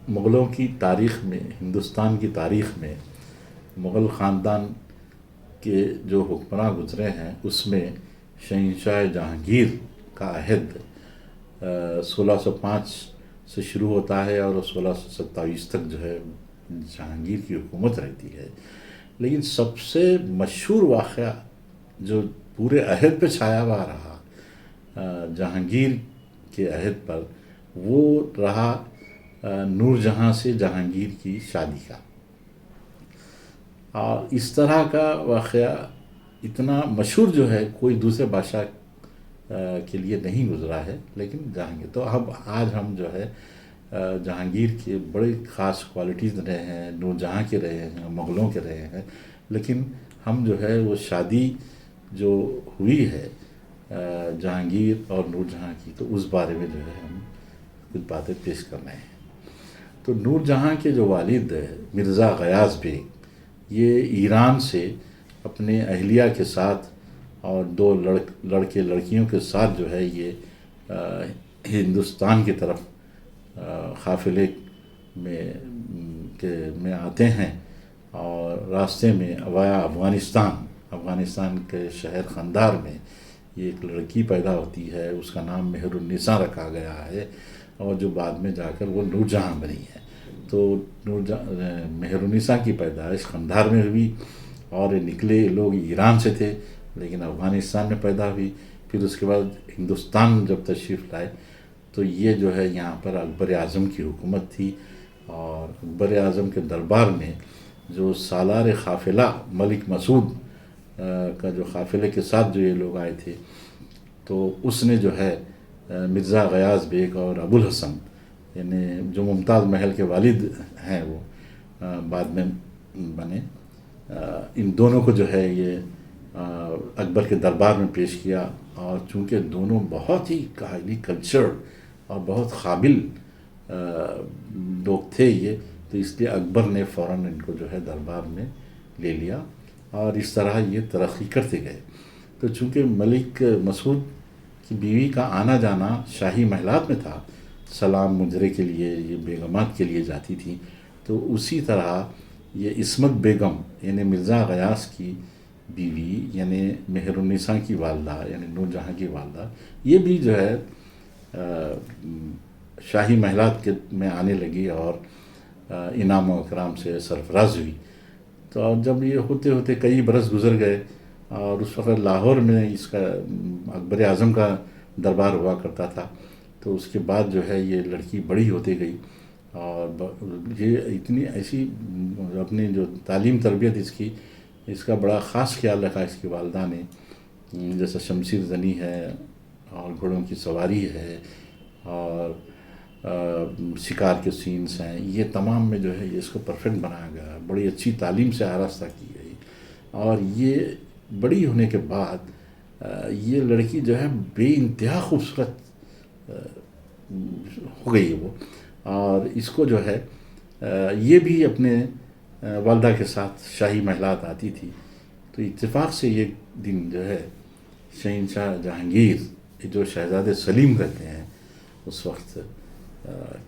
مغلوں کی تاریخ میں، ہندوستان کی تاریخ میں مغل خاندان کے جو حکمراں گزرے ہیں اس میں شہنشاہ جہانگیر کا عہد 1605 سے شروع ہوتا ہے اور 1627 تک جو ہے جہانگیر کی حکومت رہتی ہے. لیکن سب سے مشہور واقعہ جو پورے عہد پہ چھایا ہوا رہا جہانگیر کے عہد پر، وہ رہا نور جہاں سے جہانگیر کی شادی کا. اور اس طرح کا واقعہ اتنا مشہور جو ہے کوئی دوسرے بادشاہ کے لیے نہیں گزرا ہے. لیکن جہانگیر تو اب آج ہم جو ہے جہانگیر کے بڑے خاص کوالٹیز رہے ہیں، نور جہاں کے رہے ہیں، مغلوں کے رہے ہیں، لیکن ہم جو ہے وہ شادی جو ہوئی ہے جہانگیر اور نور جہاں کی، تو اس بارے میں جو ہے ہم کچھ باتیں پیش کر رہے ہیں. تو نور جہاں کے جو والد مرزا غیاث بیگ، یہ ایران سے اپنے اہلیہ کے ساتھ اور دو لڑکے لڑکیوں کے ساتھ جو ہے یہ ہندوستان کی طرف قافلے میں آتے ہیں. اور راستے میں وایا افغانستان کے شہر خندار میں یہ ایک لڑکی پیدا ہوتی ہے، اس کا نام مہر النساء رکھا گیا ہے، اور جو بعد میں جا کر وہ نور جہاں بنی ہے. تو مہر النساء کی پیدائش قندھار میں ہوئی، اور نکلے لوگ ایران سے تھے لیکن افغانستان میں پیدا ہوئی. پھر اس کے بعد ہندوستان جب تشریف لائے تو یہ جو ہے یہاں پر اکبر اعظم کی حکومت تھی، اور اکبر اعظم کے دربار میں جو سالار قافلہ ملک مسعود کا جو قافلے کے ساتھ جو یہ لوگ آئے تھے، تو اس نے جو ہے مرزا غیاث بیگ اور ابو الحسن، یعنی جو ممتاز محل کے والد ہیں، وہ بعد میں بنے، ان دونوں کو جو ہے یہ اکبر کے دربار میں پیش کیا. اور چونکہ دونوں بہت ہی ہائیلی کلچرڈ اور بہت قابل لوگ تھے یہ، تو اس لیے اکبر نے فوراً ان کو جو ہے دربار میں لے لیا، اور اس طرح یہ ترقی کرتے گئے. تو چونکہ ملک مسعود کی بیوی کا آنا جانا شاہی محلات میں تھا، سلام مجرے کے لیے یہ بیگمات کے لیے جاتی تھی، تو اسی طرح یہ عصمت بیگم یعنی مرزا غیاث کی بیوی، یعنی مہر النساء کی والدہ یعنی نور جہاں کی والدہ، یہ بھی جو ہے شاہی محلات میں آنے لگی اور انعام و اکرام سے سرفراز ہوئی. تو جب یہ ہوتے ہوتے کئی برس گزر گئے، اور اس وقت لاہور میں اس کا اکبر اعظم کا دربار ہوا کرتا تھا. تو اس کے بعد جو ہے یہ لڑکی بڑی ہوتی گئی، اور یہ اتنی ایسی اپنی جو تعلیم تربیت اس کا بڑا خاص خیال رکھا اس کی والدہ نے، جیسے شمشیر زنی ہے اور گھوڑوں کی سواری ہے اور شکار کے سینس ہیں، یہ تمام میں جو ہے یہ اس کو پرفیکٹ بنایا گیا، بڑی اچھی تعلیم سے آراستہ کی گئی. اور یہ بڑی ہونے کے بعد یہ لڑکی جو ہے بے انتہا خوبصورت ہو گئی وہ، اور اس کو جو ہے یہ بھی اپنے والدہ کے ساتھ شاہی محلات آتی تھی. تو اتفاق سے یہ دن جو ہے شہنشاہ جہانگیر جو شہزادے سلیم کہتے ہیں، اس وقت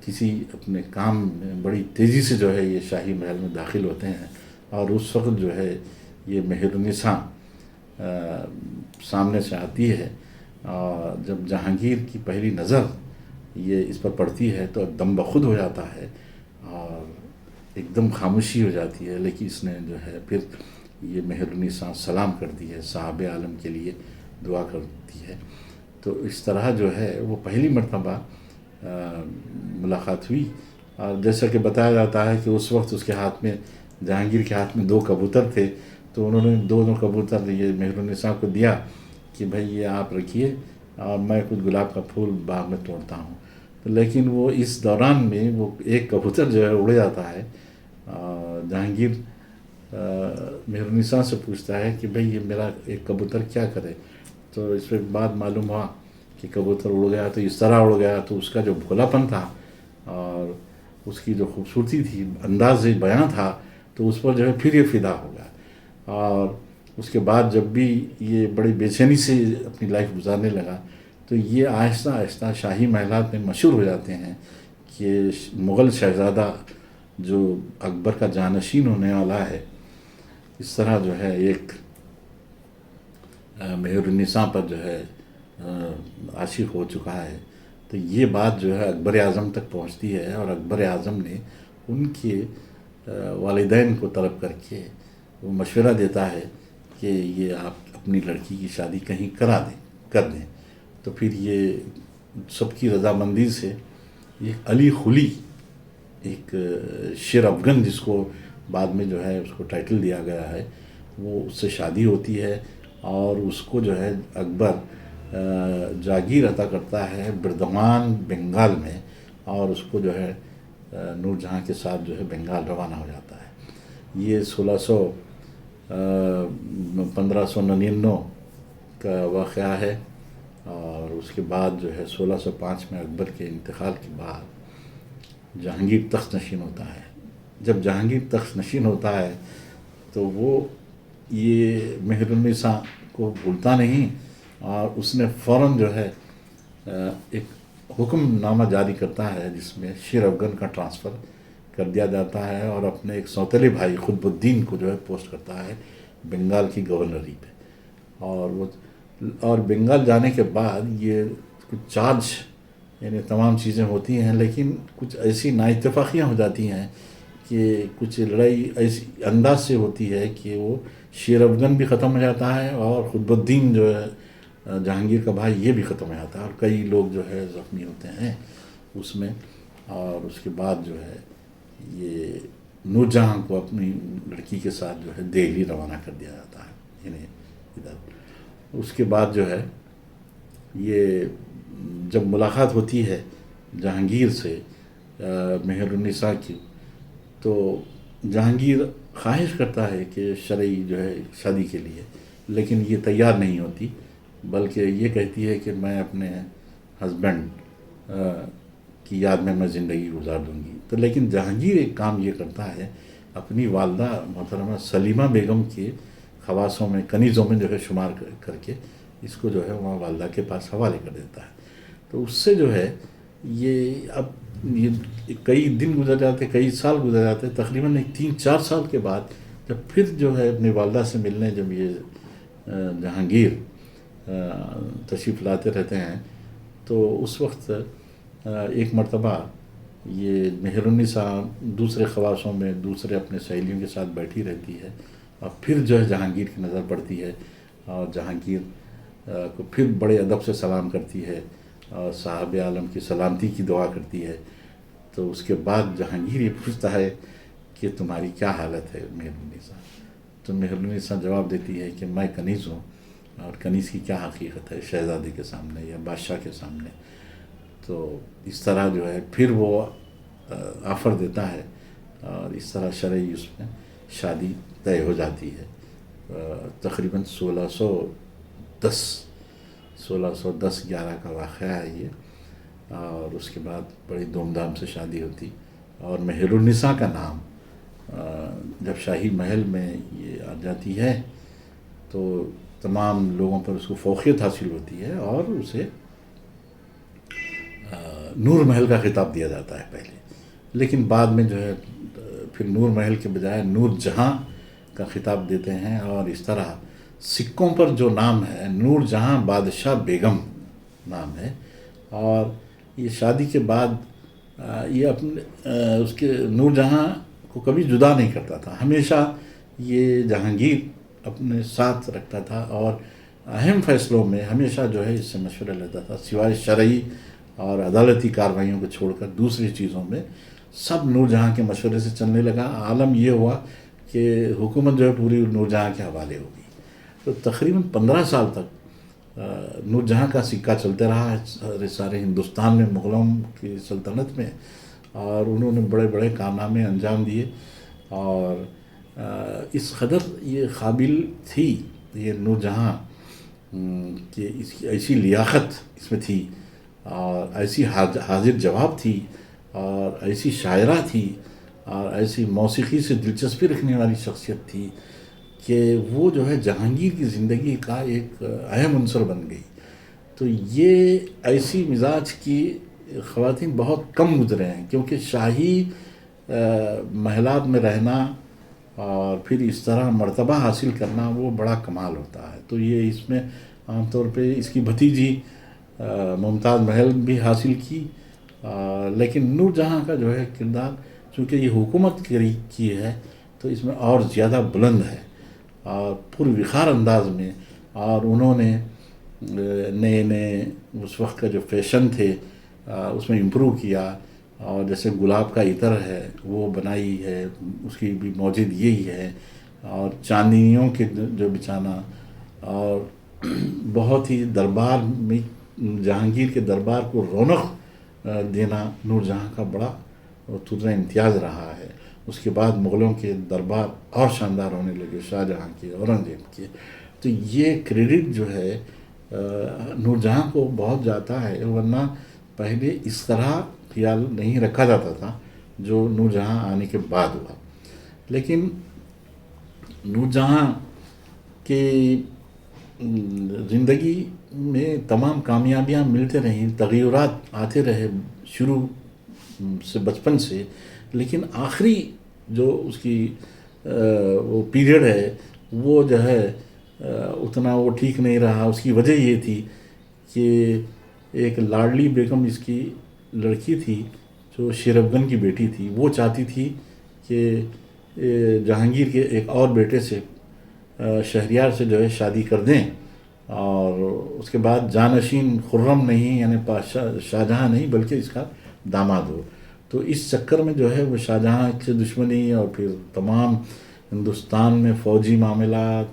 کسی اپنے کام میں بڑی تیزی سے جو ہے یہ شاہی محل میں داخل ہوتے ہیں، اور اس وقت جو ہے یہ مہر النساء سامنے سے آتی ہے. اور جب جہانگیر کی پہلی نظر یہ اس پر پڑتی ہے تو دم بخود ہو جاتا ہے اور ایک دم خاموشی ہو جاتی ہے. لیکن اس نے جو ہے پھر یہ مہر النساء سلام کرتی ہے، صاحب عالم کے لیے دعا کرتی ہے. تو اس طرح جو ہے وہ پہلی مرتبہ ملاقات ہوئی. اور جیسا کہ بتایا جاتا ہے کہ اس وقت اس کے ہاتھ میں، جہانگیر کے ہاتھ میں 2 کبوتر تھے، تو انہوں نے دونوں کبوتر یہ مہر النساء کو دیا کہ بھائی یہ آپ رکھیے، اور میں کچھ گلاب کا پھول باغ میں توڑتا ہوں. لیکن وہ اس دوران میں وہ ایک کبوتر جو ہے اڑ جاتا ہے. جہانگیر مہر النساء سے پوچھتا ہے کہ بھئی یہ میرا ایک کبوتر کیا کرے. تو اس پہ بعد معلوم ہوا کہ کبوتر اڑ گیا تو اس طرح اڑ گیا، تو اس کا جو بھولا پن تھا اور اس کی جو خوبصورتی تھی، انداز بیاں تھا، تو اس پر جو ہے پھر یہ فدا ہو گیا. اور اس کے بعد جب بھی یہ بڑی بے چینی سے اپنی لائف گزارنے لگا، تو یہ آہستہ آہستہ شاہی محلات میں مشہور ہو جاتے ہیں کہ مغل شہزادہ جو اکبر کا جانشین ہونے والا ہے، اس طرح جو ہے ایک مہر النساء پر جو ہے عاشق ہو چکا ہے. تو یہ بات جو ہے اکبر اعظم تک پہنچتی ہے، اور اکبر اعظم نے ان کے والدین کو طلب کر کے وہ مشورہ دیتا ہے کہ یہ آپ اپنی لڑکی کی شادی کہیں کر دیں. تو پھر یہ سب کی رضامندی سے ایک علی خلی، ایک شیر افغن جس کو بعد میں جو ہے اس کو ٹائٹل دیا گیا ہے، وہ اس سے شادی ہوتی ہے، اور اس کو جو ہے اکبر جاگیر عطا کرتا ہے بردمان بنگال میں، اور اس کو جو ہے نور جہاں کے ساتھ جو ہے بنگال روانہ ہو جاتا ہے. یہ 1599 کا واقعہ ہے. اور اس کے بعد جو ہے 1605 میں اکبر کے انتقال کے بعد جہانگیر تخت نشین ہوتا ہے. جب جہانگیر تخت نشین ہوتا ہے تو وہ یہ مہر النساء کو بھولتا نہیں، اور اس نے فوراً جو ہے ایک حکم نامہ جاری کرتا ہے جس میں شیر افغن کا ٹرانسفر کر دیا جاتا ہے، اور اپنے ایک سوتیلے بھائی قطب الدین کو جو ہے پوسٹ کرتا ہے بنگال کی گورنری پہ. اور بنگال جانے کے بعد یہ کچھ چارج، یعنی تمام چیزیں ہوتی ہیں، لیکن کچھ ایسی نااتفاقیاں ہو جاتی ہیں کہ کچھ لڑائی ایسی انداز سے ہوتی ہے کہ وہ شیر افغن بھی ختم ہو جاتا ہے، اور قطب الدین جو ہے جہانگیر کا بھائی یہ بھی ختم ہو جاتا ہے، اور کئی لوگ جو ہے زخمی ہوتے ہیں اس میں. اور اس کے بعد جو ہے یہ نور جہاں کو اپنی لڑکی کے ساتھ جو ہے دہلی روانہ کر دیا جاتا ہے، یعنی ادھر. اس کے بعد جو ہے یہ جب ملاقات ہوتی ہے جہانگیر سے مہر النساء کی، تو جہانگیر خواہش کرتا ہے کہ شرعی جو ہے شادی کے لیے، لیکن یہ تیار نہیں ہوتی، بلکہ یہ کہتی ہے کہ میں اپنے ہسبینڈ کی یاد میں زندگی گزار دوں گی. تو لیکن جہانگیر ایک کام یہ کرتا ہے، اپنی والدہ محترمہ سلیمہ بیگم کے خواصوں میں، کنیزوں میں جو ہے شمار کر کے اس کو جو ہے وہاں والدہ کے پاس حوالے کر دیتا ہے. تو اس سے جو ہے یہ اب یہ کئی دن گزر جاتے، کئی سال گزر جاتے، تقریباً 3-4 سال کے بعد جب پھر جو ہے اپنی والدہ سے ملنے جب یہ جہانگیر تشریف لاتے رہتے ہیں، تو اس وقت ایک مرتبہ یہ مہر النساء دوسرے خواصوں میں دوسرے اپنے سہیلیوں کے ساتھ بیٹھی رہتی ہے، اور پھر جو ہے جہانگیر کی نظر پڑتی ہے، اور جہانگیر کو پھر بڑے ادب سے سلام کرتی ہے، اور صاحب عالم کی سلامتی کی دعا کرتی ہے. تو اس کے بعد جہانگیر یہ پوچھتا ہے کہ تمہاری کیا حالت ہے مہر النساء؟ تو مہر النساء جواب دیتی ہے کہ میں کنیز ہوں، اور کنیز کی کیا حقیقت ہے شہزادے کے سامنے یا بادشاہ کے سامنے. تو اس طرح جو ہے پھر وہ آفر دیتا ہے، اور اس طرح شرعی اس میں شادی طے ہو جاتی ہے. تقریباً 1610-11 کا واقعہ ہے یہ. اور اس کے بعد بڑی دھوم دھام سے شادی ہوتی، اور مہر النساء کا نام جب شاہی محل میں یہ آ جاتی ہے تو تمام لوگوں پر اس کو فوقیت حاصل ہوتی ہے، اور اسے نور محل کا خطاب دیا جاتا ہے پہلے، لیکن بعد میں جو ہے پھر نور محل کے بجائے نور جہاں کا خطاب دیتے ہیں. اور اس طرح سکوں پر جو نام ہے نور جہاں بادشاہ بیگم نام ہے. اور یہ شادی کے بعد یہ اپنے اس کے نور جہاں کو کبھی جدا نہیں کرتا تھا، ہمیشہ یہ جہانگیر اپنے ساتھ رکھتا تھا، اور اہم فیصلوں میں ہمیشہ جو ہے اس سے مشورہ لیتا تھا، سوائے شرعی اور عدالتی کارروائیوں کو چھوڑ کر دوسری چیزوں میں سب نور جہاں کے مشورے سے چلنے لگا. عالم یہ ہوا کہ حکومت جو ہے پوری نور جہاں کے حوالے ہوگی. تو تقریباً 15 سال تک نور جہاں کا سکہ چلتے رہا سارے ہندوستان میں، مغلوں کی سلطنت میں، اور انہوں نے بڑے بڑے کارنامے انجام دیے. اور اس قدر یہ قابل تھی یہ نور جہاں کہ اس کی ایسی لیاقت اس میں تھی، اور ایسی حاضر جواب تھی، اور ایسی شاعرہ تھی، اور ایسی موسیقی سے دلچسپی رکھنے والی شخصیت تھی کہ وہ جو ہے جہانگیر کی زندگی کا ایک اہم عنصر بن گئی. تو یہ ایسی مزاج کی خواتین بہت کم گزرے ہیں، کیونکہ شاہی محلات میں رہنا اور پھر اس طرح مرتبہ حاصل کرنا وہ بڑا کمال ہوتا ہے. تو یہ اس میں عام طور پہ اس کی بھتیجی ممتاز محل بھی حاصل کی، لیکن نور جہاں کا جو ہے کردار، چونکہ یہ حکومت کی ہے تو اس میں اور زیادہ بلند ہے اور پر وقار انداز میں. اور انہوں نے نئے نئے اس وقت کا جو فیشن تھے اس میں امپروو کیا، اور جیسے گلاب کا عطر ہے وہ بنائی ہے، اس کی بھی موجد یہی ہے، اور چاندنیوں کے جو بچانا، اور بہت ہی دربار میں جہانگیر کے دربار کو رونق دینا نور جہاں کا بڑا ترا امتیاز رہا ہے. اس کے بعد مغلوں کے دربار اور شاندار ہونے لگے، شاہ جہاں کے، اورنگزیب کے. تو یہ کریڈٹ جو ہے نور جہاں کو بہت جاتا ہے، ورنہ پہلے اس طرح خیال نہیں رکھا جاتا تھا جو نور جہاں آنے کے بعد ہوا. لیکن نور جہاں کے زندگی میں تمام کامیابیاں ملتے رہیں، تغیرات آتے رہے شروع سے، بچپن سے، لیکن آخری جو اس کی وہ پیریڈ ہے وہ جو ہے اتنا وہ ٹھیک نہیں رہا. اس کی وجہ یہ تھی کہ ایک لاڈلی بیگم اس کی لڑکی تھی جو شیر افغن کی بیٹی تھی، وہ چاہتی تھی کہ جہانگیر کے ایک اور بیٹے سے، شہریار سے جو ہے شادی کر دیں، اور اس کے بعد جانشین خرم نہیں، یعنی شاہ جہاں نہیں بلکہ اس کا داماد ہو. تو اس چکر میں جو ہے وہ شاہ جہاں سے دشمنی، اور پھر تمام ہندوستان میں فوجی معاملات،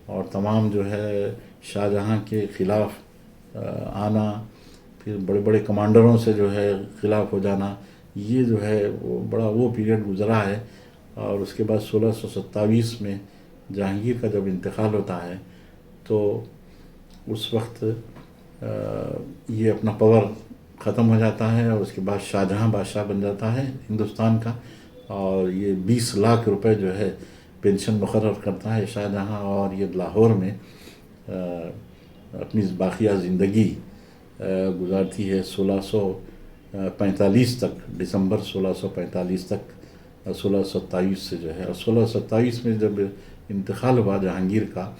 اور تمام جو ہے شاہ جہاں کے خلاف آنا، پھر بڑے بڑے کمانڈروں سے جو ہے خلاف ہو جانا، یہ جو ہے وہ بڑا وہ پیریڈ گزرا ہے. اور اس کے بعد 1627 میں جہانگیر کا جب انتقال ہوتا ہے تو اس وقت یہ اپنا پاور ختم ہو جاتا ہے، اور اس کے بعد شاہ جہاں بادشاہ بن جاتا ہے ہندوستان کا، اور یہ 20 لاکھ روپے جو ہے پینشن مقرر کرتا ہے شاہ جہاں. اور یہ لاہور میں اپنی باقیہ زندگی گزارتی ہے 1645 تک، دسمبر 1645 تک، 1627 سے جو ہے. اور 1627 میں جب انتقال ہوا جہانگیر کا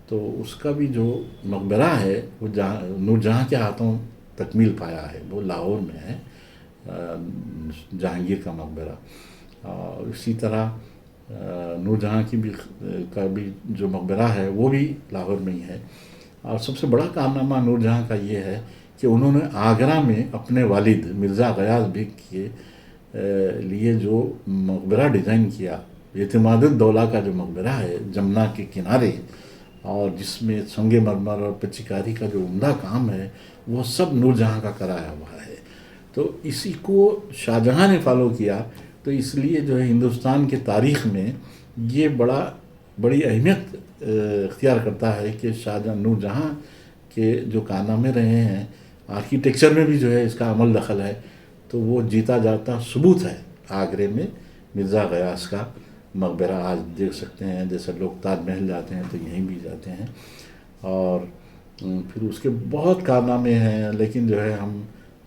تو اس کا بھی جو مقبرہ ہے وہ نور جہاں کے ہاتھوں تکمیل پایا ہے، وہ لاہور میں ہے جہانگیر کا مقبرہ. اور اسی طرح نور جہاں کا بھی جو مقبرہ ہے وہ بھی لاہور میں ہی ہے. اور سب سے بڑا کارنامہ نور جہاں کا یہ ہے کہ انہوں نے آگرہ میں اپنے والد مرزا غیاث بیگ کے لیے جو مقبرہ ڈیزائن کیا، اعتماد الدولہ کا جو مقبرہ ہے جمنا کے کنارے، اور جس میں سنگ مرمر اور پچیکاری کا جو عمدہ کام ہے وہ سب نور جہاں کا کرایا ہوا ہے. تو اسی کو شاہ جہاں نے فالو کیا، تو اس لیے جو ہے ہندوستان کے تاریخ میں یہ بڑی اہمیت اختیار کرتا ہے کہ نور جہاں کے جو کارنامے رہے ہیں، آرکیٹیکچر میں بھی جو ہے اس کا عمل دخل ہے، تو وہ جیتا جاتا ثبوت ہے. آگرے میں مرزا غیاث کا مقبرہ آج دیکھ سکتے ہیں، جیسے لوگ تاج محل جاتے ہیں تو یہیں بھی جاتے ہیں. اور پھر اس کے بہت کارنامے ہیں، لیکن جو ہے ہم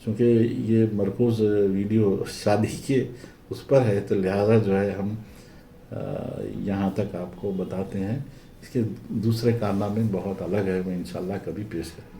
چونکہ یہ مرکوز ویڈیو شادی کے اس پر ہے تو لہٰذا جو ہے ہم یہاں تک آپ کو بتاتے ہیں. اس کے دوسرے کارنامے بہت الگ ہے، وہ انشاءاللہ کبھی پیش کریں.